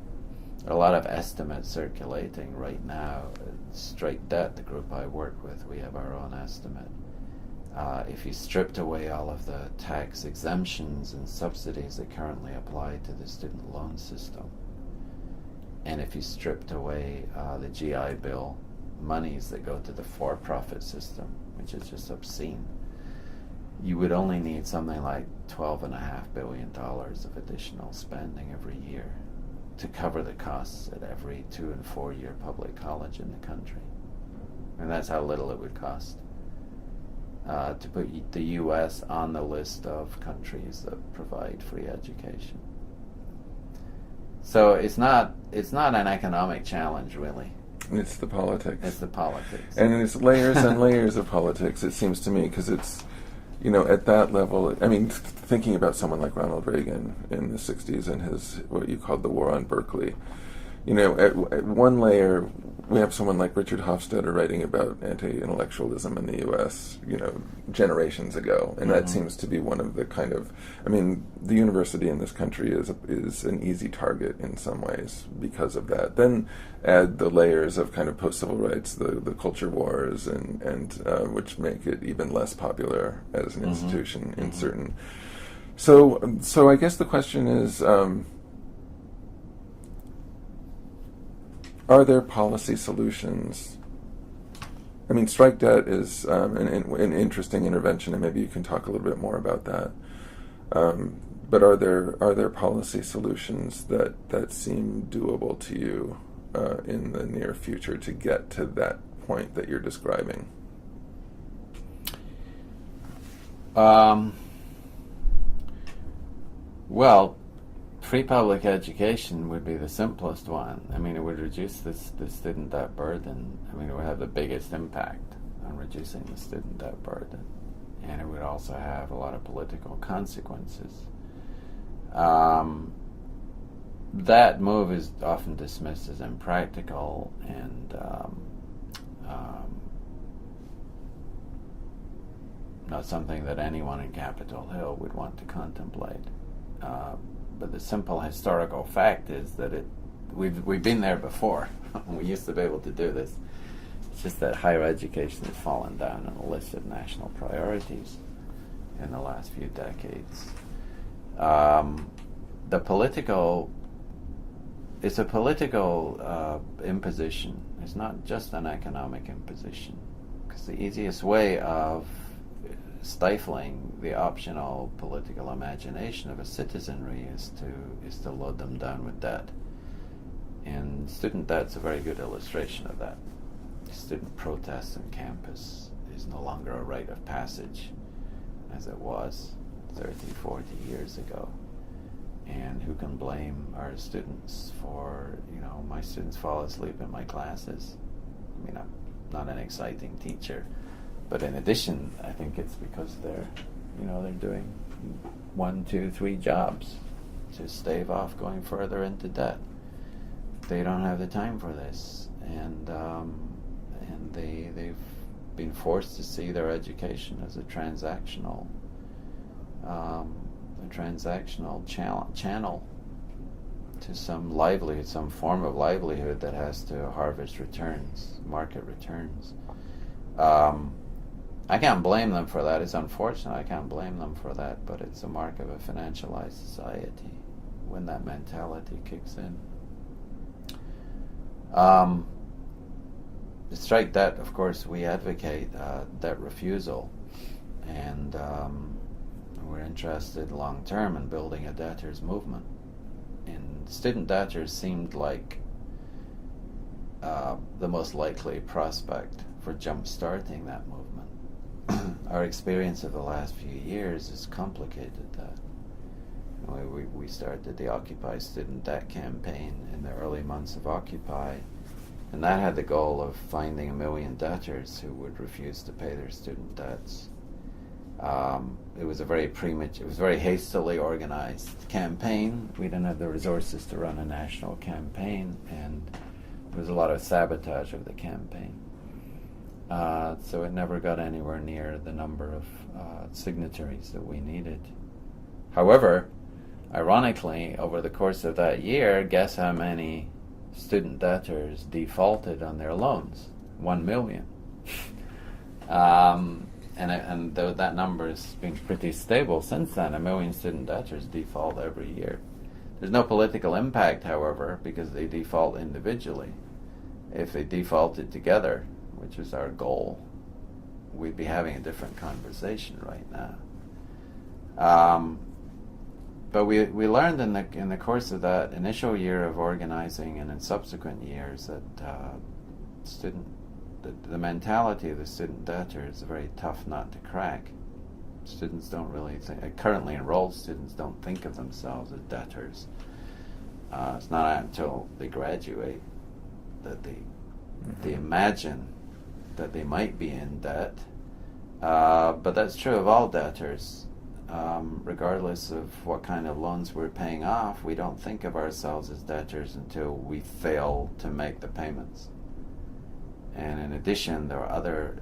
There are a lot of estimates circulating right now. Strike Debt, the group I work with, we have our own estimate. If you stripped away all of the tax exemptions and subsidies that currently apply to the student loan system, and if you stripped away the GI Bill monies that go to the for-profit system, which is just obscene, you would only need something like $12.5 billion of additional spending every year to cover the costs at every 2- and 4-year public college in the country. And that's how little it would cost to put the U.S. on the list of countries that provide free education. So it's not an economic challenge, really. It's the politics. It's the politics. And it's layers and layers of politics, it seems to me, because it's, at that level, I mean, thinking about someone like Ronald Reagan in the 60s and his, what you called the war on Berkeley, at one layer, we have someone like Richard Hofstadter writing about anti-intellectualism in the U.S., generations ago, and that seems to be one of the kind of, the university in this country is an easy target in some ways because of that. Then add the layers of kind of post-civil rights, the culture wars, and which make it even less popular as an institution in certain. So I guess the question is, are there policy solutions? Strike Debt is an interesting intervention, and maybe you can talk a little bit more about that. But are there policy solutions that seem doable to you in the near future to get to that point that you're describing? Well, free public education would be the simplest one. It would reduce the student debt burden. It would have the biggest impact on reducing the student debt burden. And it would also have a lot of political consequences. That move is often dismissed as impractical and not something that anyone in Capitol Hill would want to contemplate. But the simple historical fact is that we've been there before. We used to be able to do this. It's just that higher education has fallen down on the list of national priorities in the last few decades. It's a political imposition. It's not just an economic imposition, because the easiest way of stifling the optional political imagination of a citizenry is to load them down with debt. And student debt's a very good illustration of that. Student protests on campus is no longer a rite of passage as it was 30, 40 years ago. And who can blame our students for, my students fall asleep in my classes? I'm not an exciting teacher. But in addition, I think it's because they're doing 1, 2, 3 jobs to stave off going further into debt. They don't have the time for this, and they've been forced to see their education as a transactional channel to some livelihood, some form of livelihood that has to harvest returns, market returns. I can't blame them for that. It's unfortunate. I can't blame them for that, but it's a mark of a financialized society when that mentality kicks in. To strike debt, of course, we advocate debt refusal, and we're interested long term in building a debtors movement. And student debtors seemed like the most likely prospect for jump-starting that movement. Our experience of the last few years has complicated that. We started the Occupy Student Debt Campaign in the early months of Occupy, and that had the goal of finding 1 million debtors who would refuse to pay their student debts. It was a very hastily organized campaign. We didn't have the resources to run a national campaign, and there was a lot of sabotage of the campaign. So it never got anywhere near the number of signatories that we needed. However, ironically, over the course of that year, guess how many student debtors defaulted on their loans? 1 million. And though that number has been pretty stable since then, 1 million student debtors default every year. There's no political impact, however, because they default individually. If they defaulted together, which is our goal, we'd be having a different conversation right now. But we learned in the course of that initial year of organizing and in subsequent years that the mentality of the student debtor is a very tough nut to crack. Students don't really think, currently enrolled students don't think of themselves as debtors. It's not until they graduate that they imagine that they might be in debt. But that's true of all debtors. Regardless of what kind of loans we're paying off, we don't think of ourselves as debtors until we fail to make the payments. And in addition, there are other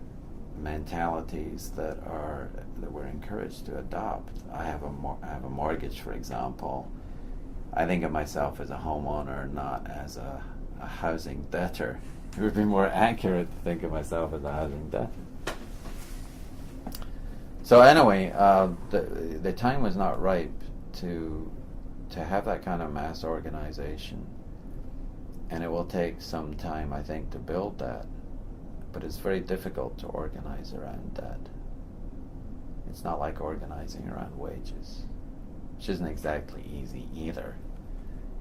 mentalities that we're encouraged to adopt. I have a mortgage, for example. I think of myself as a homeowner, not as a housing debtor. It would be more accurate to think of myself as a housing debtor. So anyway, the time was not ripe to have that kind of mass organization, and it will take some time, I think, to build that. But it's very difficult to organize around debt. It's not like organizing around wages, which isn't exactly easy either.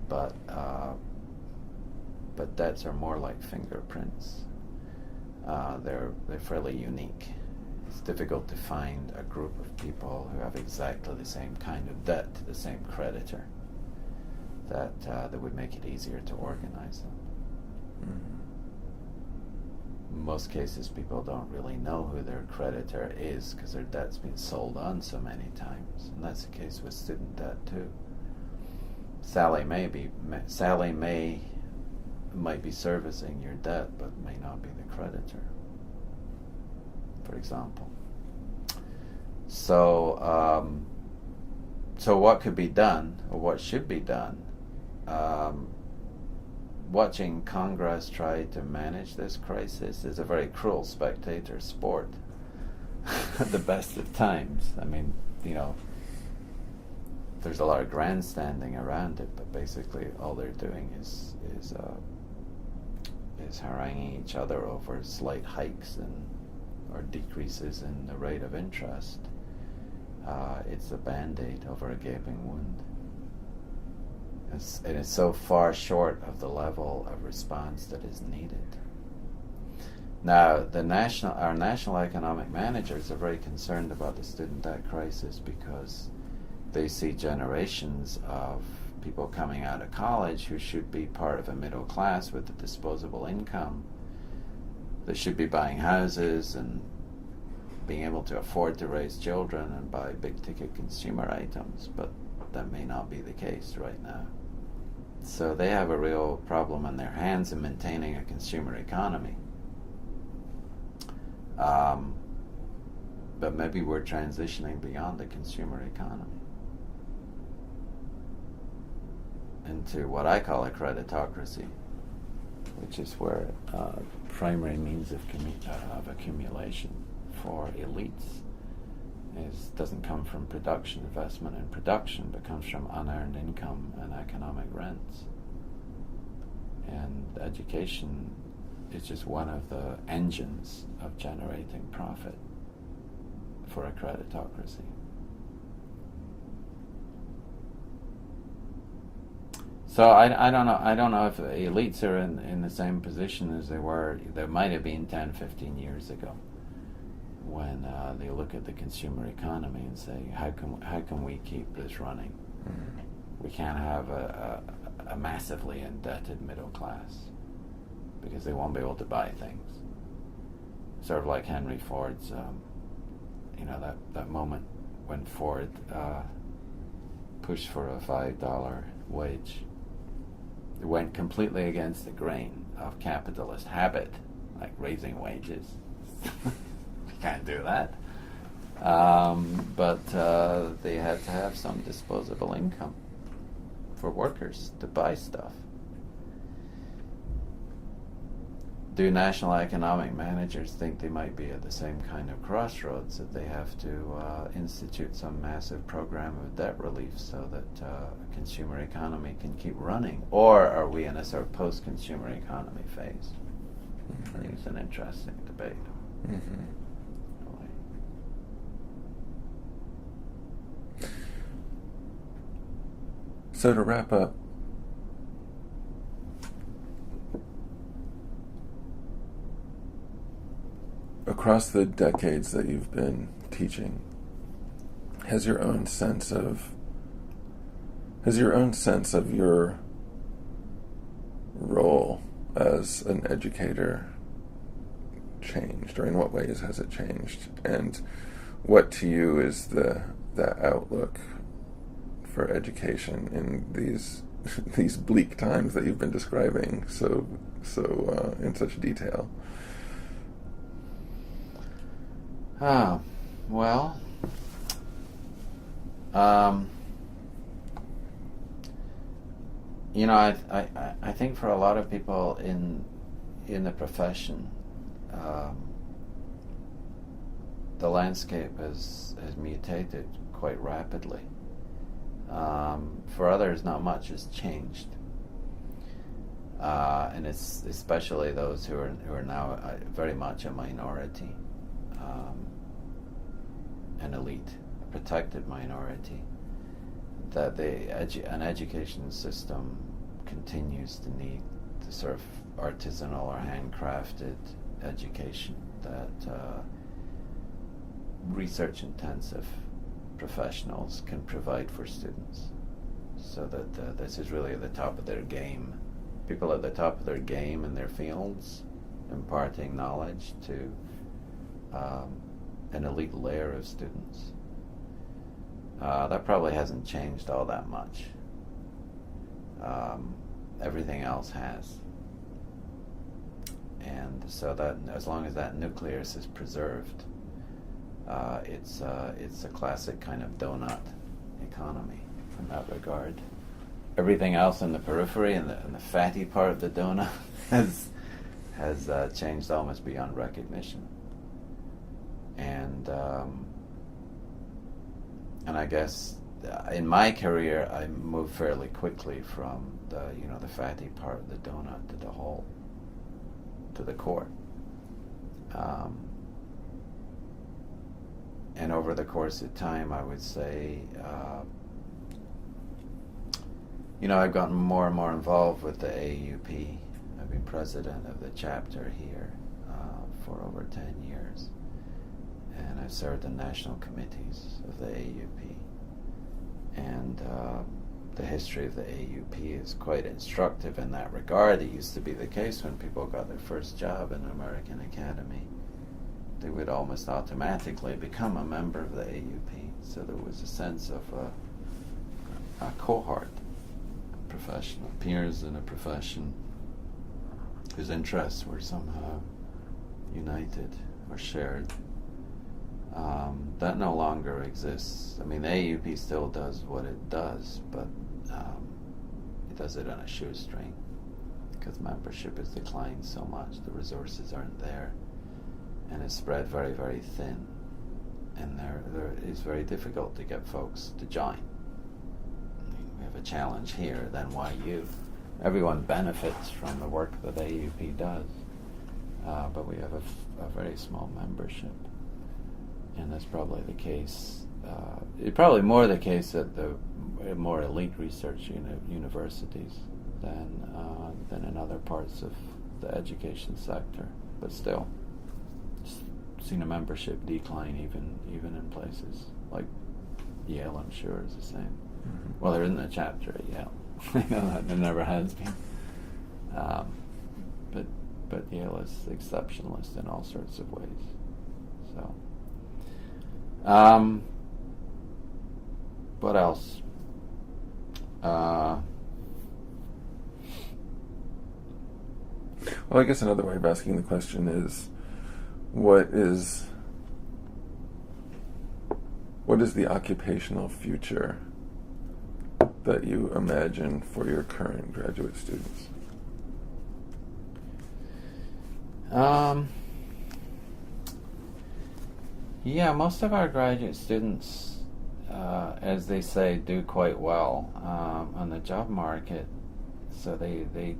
But debts are more like fingerprints. They're fairly unique. It's difficult to find a group of people who have exactly the same kind of debt to the same creditor that would make it easier to organize them. Mm-hmm. In most cases, people don't really know who their creditor is because their debt's been sold on so many times, and that's the case with student debt too. Sally might be servicing your debt, but may not be the creditor, for example. So what could be done, or what should be done? Watching Congress try to manage this crisis is a very cruel spectator sport at the best of times. I mean, there's a lot of grandstanding around it, but basically all they're doing is haranguing each other over slight hikes or decreases in the rate of interest. It's a band-aid over a gaping wound. And it's so far short of the level of response that is needed. Now, our national economic managers are very concerned about the student debt crisis because they see generations of people coming out of college who should be part of a middle class with a disposable income, that should be buying houses and being able to afford to raise children and buy big-ticket consumer items, but that may not be the case right now. So they have a real problem on their hands in maintaining a consumer economy. But maybe we're transitioning beyond the consumer economy into what I call a creditocracy, which is where primary means of accumulation for elites doesn't come from production, investment in production, but comes from unearned income and economic rents. And education is just one of the engines of generating profit for a creditocracy. So I don't know if elites are in the same position as they might have been 10, 15 years ago, when they look at the consumer economy and say, how can we keep this running? Mm-hmm. We can't have a massively indebted middle class, because they won't be able to buy things. Sort of like Henry Ford's, that moment when Ford pushed for a $5 wage. It went completely against the grain of capitalist habit, like raising wages. You can't do that. But they had to have some disposable income for workers to buy stuff. Do national economic managers think they might be at the same kind of crossroads, that they have to institute some massive program of debt relief so that a consumer economy can keep running? Or are we in a sort of post-consumer economy phase? Mm-hmm. I think it's an interesting debate. Mm-hmm. So to wrap up, across the decades that you've been teaching, has your own sense of your role as an educator changed, or in what ways has it changed? And what to you is the outlook for education in these bleak times that you've been describing so in such detail? Well, I think for a lot of people in the profession, the landscape has mutated quite rapidly. For others, not much has changed, and it's especially those who are now very much a minority. An elite, a protected minority, that an education system continues to need the sort of artisanal or handcrafted education that research-intensive professionals can provide for students, so that this is really at the top of their game. People at the top of their game in their fields, imparting knowledge to an elite layer of students. That probably hasn't changed all that much. Everything else has. And so that as long as that nucleus is preserved, it's a classic kind of donut economy in that regard. Everything else in the periphery and the fatty part of the donut has changed almost beyond recognition. And I guess in my career, I moved fairly quickly from the fatty part of the donut to the whole, to the core. And over the course of time, I would say, I've gotten more and more involved with the AUP. I've been president of the chapter here for over 10 years. And I've served in national committees of the AUP. And the history of the AUP is quite instructive in that regard. It used to be the case when people got their first job in an American academy. they would almost automatically become a member of the AUP. So there was a sense of a cohort, professional peers in a profession whose interests were somehow united or shared. That no longer exists. I mean, the AUP still does what it does, but it does it on a shoestring because membership has declined so much. The resources aren't there, and it's spread very, very thin. And there it's very difficult to get folks to join. I mean, we have a challenge here at NYU. Everyone benefits from the work that AUP does, but we have a very small membership. And that's probably the case. It's probably more the case at the more elite research universities than in other parts of the education sector. But still, seen a membership decline even in places like Yale. I'm sure is the same. Mm-hmm. Well, there isn't a chapter at Yale. I know that there never has been. But Yale is exceptionalist in all sorts of ways. So. What else? Well, I guess another way of asking the question is, what is the occupational future that you imagine for your current graduate students? Yeah, most of our graduate students, as they say, do quite well on the job market. So they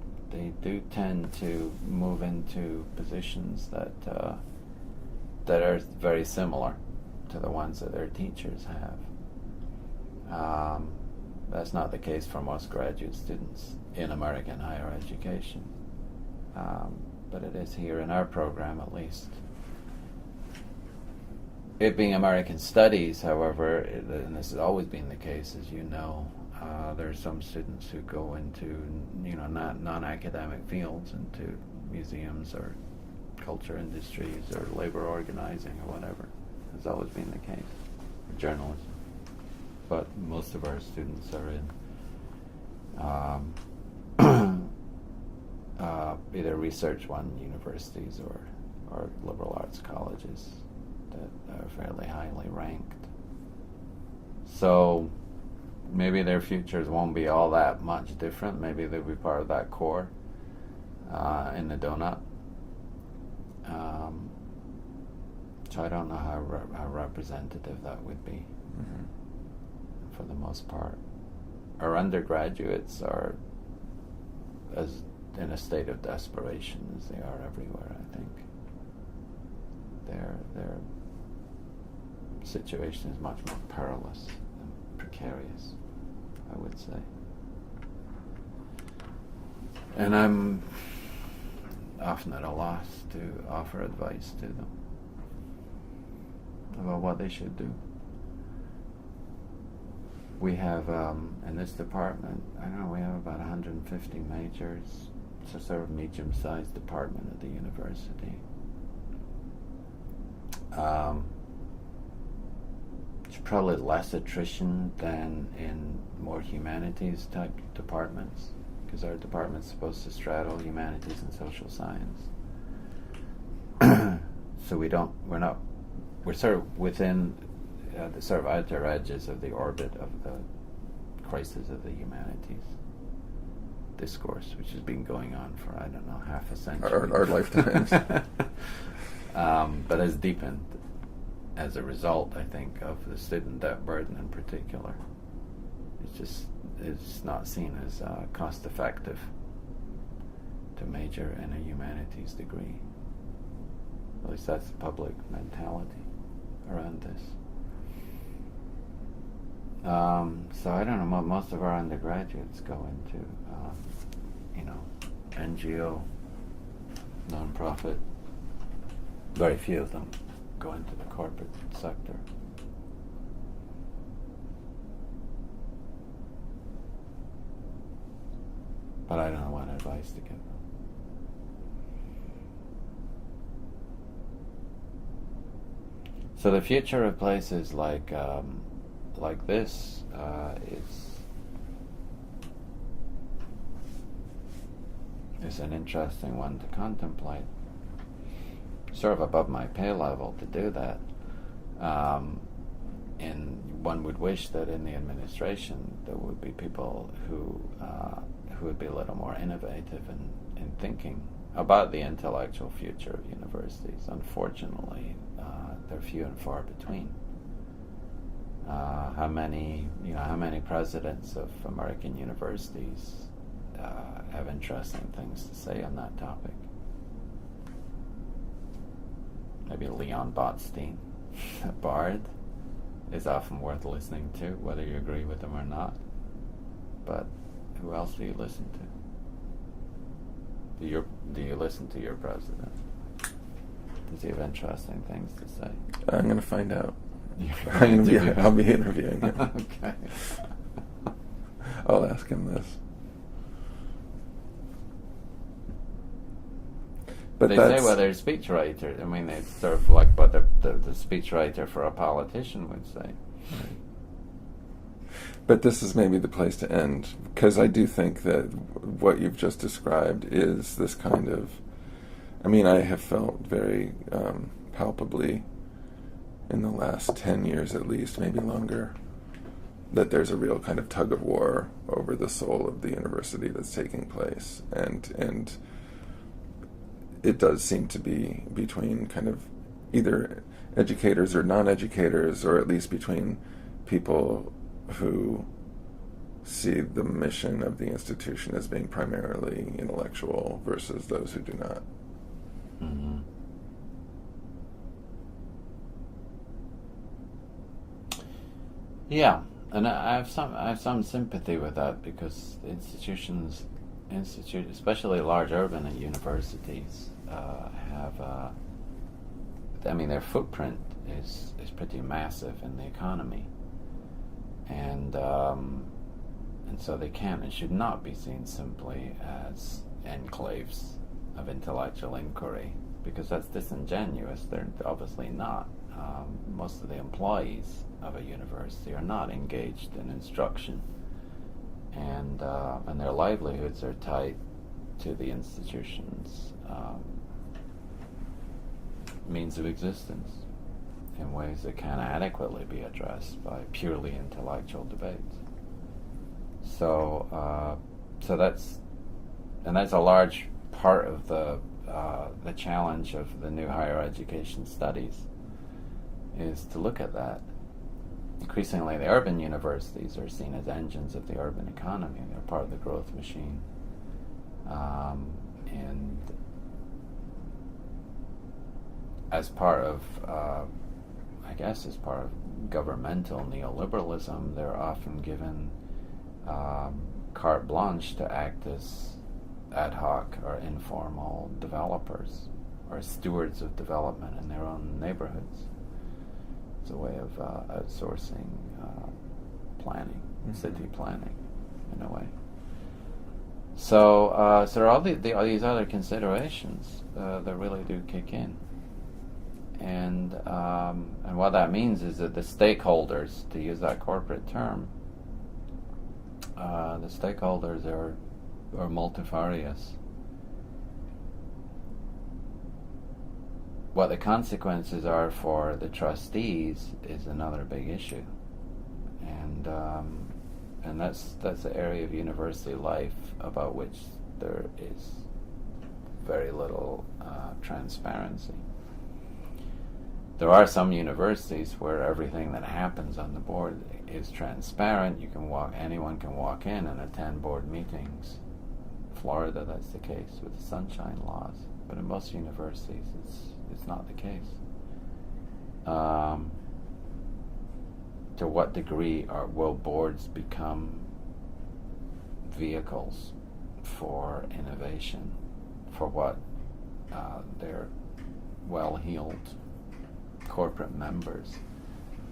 do tend to move into positions that are very similar to the ones that their teachers have. That's not the case for most graduate students in American higher education, but it is here in our program at least. It being American Studies, however, and this has always been the case, as you know, there are some students who go into non-academic fields, into museums or culture industries or labor organizing or whatever. Has always been the case. Journalism, but most of our students are in either research one universities or liberal arts colleges that are fairly highly ranked. So maybe their futures won't be all that much different. Maybe they'll be part of that core in the donut. So I don't know how representative that would be, for the most part. Our undergraduates are as in a state of desperation as they are everywhere, I think. Their situation is much more perilous and precarious, I would say. And I'm often at a loss to offer advice to them about what they should do. We have, in this department, I don't know, we have about 150 majors. It's a sort of medium-sized department at the university. There's probably less attrition than in more humanities-type departments, because our department's supposed to straddle humanities and social science. So we're sort of within the sort of outer edges of the orbit of the crisis of the humanities discourse, which has been going on for, I don't know, half a century. Our lifetimes. But has deepened as a result, I think, of the student debt burden in particular. It's not seen as cost effective to major in a humanities degree. At least that's the public mentality around this. So I don't know, most of our undergraduates go into, NGO, non-profit. Very few of them go into the corporate sector. But I don't know what advice to give them. So the future of places like this is an interesting one to contemplate. Sort of above my pay level to do that. And one would wish that in the administration there would be people who would be a little more innovative in thinking about the intellectual future of universities. Unfortunately, they're few and far between. How many presidents of American universities have interesting things to say on that topic? Maybe Leon Botstein, a bard, is often worth listening to, whether you agree with him or not. But who else do you listen to? Do you listen to your president? Does he have interesting things to say? I'm going to find out. I'll be interviewing him. Okay. I'll ask him this. But they say, well, they're speechwriter. I mean, it's sort of like what the speechwriter for a politician would say. Right. But this is maybe the place to end, because I do think that what you've just described is this kind of... I mean, I have felt very palpably in the last 10 years at least, maybe longer, that there's a real kind of tug of war over the soul of the university that's taking place. And it does seem to be between kind of either educators or non-educators, or at least between people who see the mission of the institution as being primarily intellectual versus those who do not. Mm-hmm. Yeah, and I have some sympathy with that, because institutions, especially large urban universities, have their footprint is pretty massive in the economy, and so they can and should not be seen simply as enclaves of intellectual inquiry, because that's disingenuous. They're obviously not. Most of the employees of a university are not engaged in instruction, and their livelihoods are tied to the institution's means of existence in ways that can't adequately be addressed by purely intellectual debates. So that's a large part of the challenge of the new higher education studies, is to look at that. Increasingly, the urban universities are seen as engines of the urban economy. They're part of the growth machine. And as part of, as part of governmental neoliberalism, they're often given carte blanche to act as ad hoc or informal developers, or stewards of development in their own neighborhoods. It's a way of outsourcing planning, city planning, in a way. So there are all these other considerations that really do kick in, and what that means is that the stakeholders, to use that corporate term, the stakeholders are multifarious. What the consequences are for the trustees is another big issue, and that's the area of university life about which there is very little transparency. There are some universities where everything that happens on the board is transparent. Anyone can walk in and attend board meetings. Florida, that's the case with the Sunshine Laws, but in most universities, it's not the case. To what degree will boards become vehicles for innovation, for what their well-heeled corporate members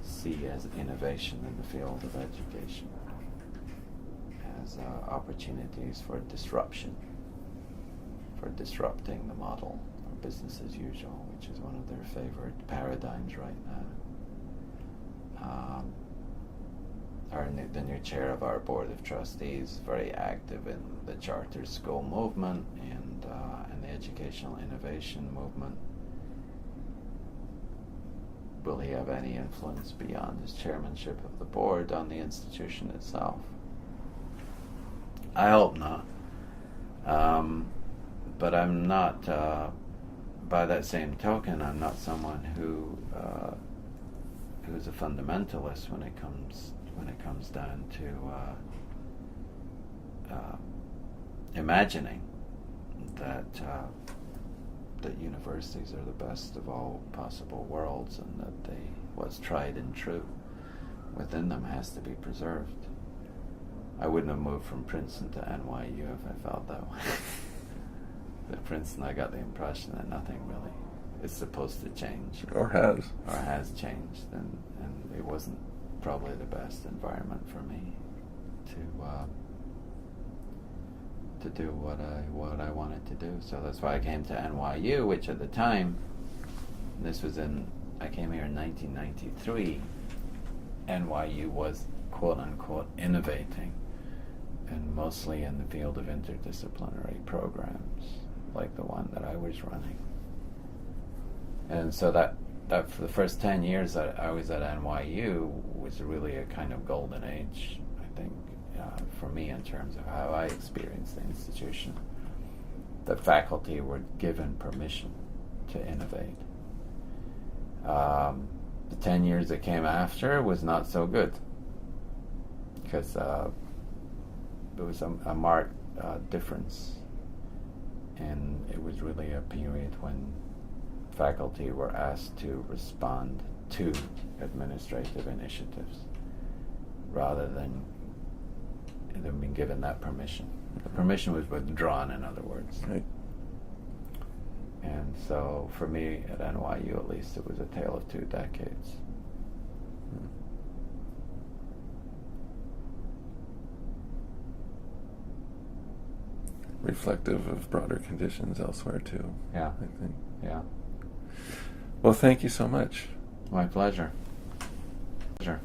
see as innovation in the field of education, as opportunities for disruption, for disrupting the model of business as usual, which is one of their favorite paradigms right now. the new chair of our board of trustees, very active in the charter school movement and the educational innovation movement. Will he have any influence beyond his chairmanship of the board on the institution itself? I hope not. But I'm not, by that same token, I'm not someone who's a fundamentalist when it comes down to imagining that universities are the best of all possible worlds, and that what's tried and true within them has to be preserved. I wouldn't have moved from Princeton to NYU if I felt that way. At Princeton, I got the impression that nothing really is supposed to change. Or has changed, and it wasn't probably the best environment for me to do what I wanted to do. So that's why I came to NYU, which at the time, I came here in 1993, NYU was quote unquote innovating, and mostly in the field of interdisciplinary programs like the one that I was running. And so that for the first 10 years that I was at NYU was really a kind of golden age, I think, for me in terms of how I experienced the institution. The faculty were given permission to innovate. The 10 years that came after was not so good, because there was a marked difference, and it was really a period when faculty were asked to respond to administrative initiatives rather than being given that permission. The permission was withdrawn, in other words. Right. And so for me, at NYU at least, it was a tale of 2 decades. Reflective of broader conditions elsewhere too. Yeah. I think. Yeah. Well, thank you so much. My pleasure. Pleasure.